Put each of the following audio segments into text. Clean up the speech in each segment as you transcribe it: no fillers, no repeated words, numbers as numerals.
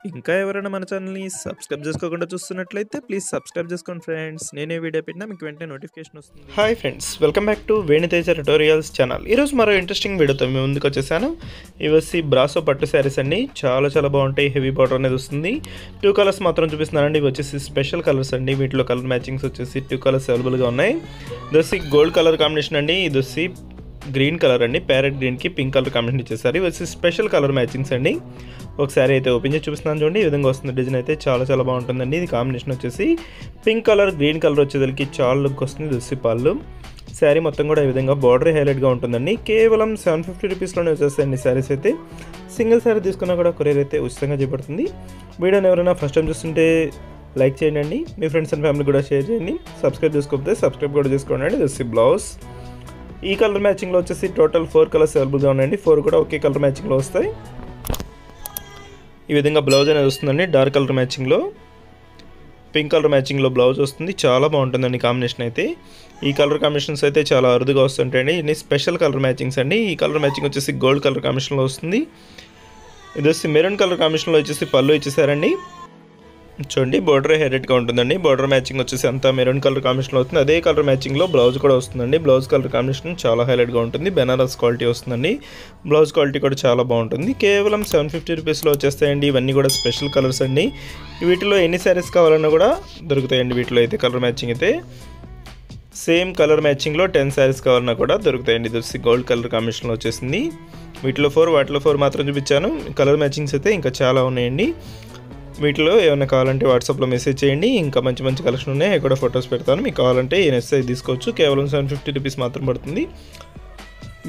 ఇంకా ఎవరైనా మన ఛానల్‌ని సబ్స్క్రైబ్ చేసుకోకుండా చూస్తున్నట్లయితే ప్లీజ్ సబ్స్క్రైబ్ చేసుకోండి ఫ్రెండ్స్. నేనే వీడియో పెట్టినా మీకు వెంటనే నోటిఫికేషన్ వస్తుంది. Hi friends, welcome back to Venu Teja tutorials channel. ఈరోజు మరో ఇంట్రెస్టింగ్ వీడియోతో మీ ముందుకు వచ్చేసాను. ఇవన్నీ బ్రాసో పట్టు శారీస్ అండి. చాలా బాగుంటాయి. హెవీ బార్డర్ అనేది వస్తుంది. 2 కలర్స్ మాత్రం చూపిస్తున్నానండి. ఇవి వచ్చేసి స్పెషల్ కలర్స్ అండి. వీటిలో కలర్ మ్యాచింగ్స్ వచ్చేసి 2 కలర్స్ అవైలబుల్గా ఉన్నాయి. ఇది గోల్డ్ కలర్ కాంబినేషన్ అండి. ఇది గ్రీన్ కలర్ అండి. ప్యారెట్ గ్రీన్కి పింక్ కలర్ కాంబినేషన్ ఇచ్చేసారు. ఇవి వచ్చి స్పెషల్ కలర్ మ్యాచింగ్స్ అండి. ఒకసారి అయితే ఓపెన్ చేసి చూపిస్తున్నాను చూడండి. ఈ విధంగా వస్తుంది. డిజైన్ అయితే చాలా బాగుంటుందండి. ఇది కాంబినేషన్ వచ్చేసి పింక్ కలర్ గ్రీన్ కలర్ వచ్చేసరికి చాలా లుక్ వస్తుంది. ఇది పళ్ళు. శారీ మొత్తం కూడా ఈ విధంగా బార్డర్ హైలైట్గా ఉంటుందండి. కేవలం 750 రూపీస్లోనే వచ్చేస్తాయండి శారీస్ అయితే. సింగిల్ శారీ తీసుకున్నా కూడా కొరియర్ అయితే ఉచితంగా చేపడుతుంది. వీడియోని ఎవరైనా ఫస్ట్ టైం చూస్తుంటే లైక్ చేయండి. మీ ఫ్రెండ్స్ అండ్ ఫ్యామిలీ కూడా షేర్ చేయండి. సబ్స్క్రైబ్ చేసుకోకపోతే సబ్స్క్రైబ్ కూడా చేసుకోండి. ఇది బ్లౌజ్. ఈ కలర్ మ్యాచింగ్లో వచ్చేసి టోటల్ 4 కలర్స్ అవైలబుల్గా ఉన్నాయండి. 4 కూడా ఒకే కలర్ మ్యాచింగ్లో వస్తాయి. ఈ విధంగా బ్లౌజ్ అనేది వస్తుందండి. డార్క్ కలర్ మ్యాచింగ్లో పింక్ కలర్ మ్యాచింగ్లో బ్లౌజ్ వస్తుంది. చాలా బాగుంటుందండి కాంబినేషన్ అయితే. ఈ కలర్ కాంబినేషన్స్ అయితే చాలా అరుదుగా వస్తుంటాయండి. ఇన్ని స్పెషల్ కలర్ మ్యాచింగ్స్ అండి. ఈ కలర్ మ్యాచింగ్ వచ్చేసి గోల్డ్ కలర్ కాంబినేషన్లో వస్తుంది. ఇది మెరూన్ కలర్ కాంబినేషన్లో వచ్చేసి పళ్ళు ఇచ్చేసారండి. చూడండి, బార్డర్ హైలైట్గా ఉంటుందండి. బార్డర్ మ్యాచింగ్ వచ్చేసి అంతా మెరూన్ కలర్ కాంబినేషన్లో వస్తుంది. అదే కలర్ మ్యాచింగ్లో బ్లౌజ్ కూడా వస్తుందండి. బ్లౌజ్ కలర్ కాంబినేషన్ చాలా హైలైట్గా ఉంటుంది. బెనారస్ క్వాలిటీ వస్తుందండి. బ్లౌజ్ క్వాలిటీ కూడా చాలా బాగుంటుంది. కేవలం 750 రూపీస్లో వచ్చేస్తాయండి. ఇవన్నీ కూడా స్పెషల్ కలర్స్ అండి. వీటిలో ఎన్ని శారీస్ కావాలన్నా కూడా దొరుకుతాయండి. వీటిలో అయితే కలర్ మ్యాచింగ్ అయితే సేమ్ కలర్ మ్యాచింగ్లో 10 శారీస్ కావాలన్నా కూడా దొరుకుతాయండి. ఇది గోల్డ్ కలర్ కాంబినేషన్లో వచ్చేసింది. వీటిలో 4, వాటిలో 4 మాత్రం చూపించాను. కలర్ మ్యాచింగ్స్ అయితే ఇంకా చాలా ఉన్నాయండి. వీటిలో ఏమైనా కావాలంటే వాట్సాప్లో మెసేజ్ చేయండి. ఇంకా మంచి కలెక్షన్ ఉన్నాయి. అవి కూడా ఫొటోస్ పెడతాను. మీకు కావాలంటే ఈ సైజ్ తీసుకోవచ్చు. కేవలం 750 రూపీస్ మాత్రం పడుతుంది.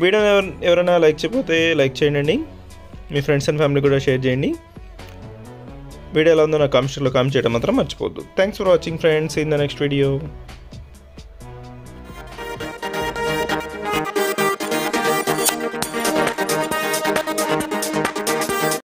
వీడియో ఎవరైనా లైక్ చేయకపోతే లైక్ చేయండి. మీ ఫ్రెండ్స్ అండ్ ఫ్యామిలీ కూడా షేర్ చేయండి. వీడియో ఎలా ఉందో నా కామెంట్స్లో కామెంట్ చేయడం మాత్రం మర్చిపోవద్దు. Thanks for watching friends. In the next video.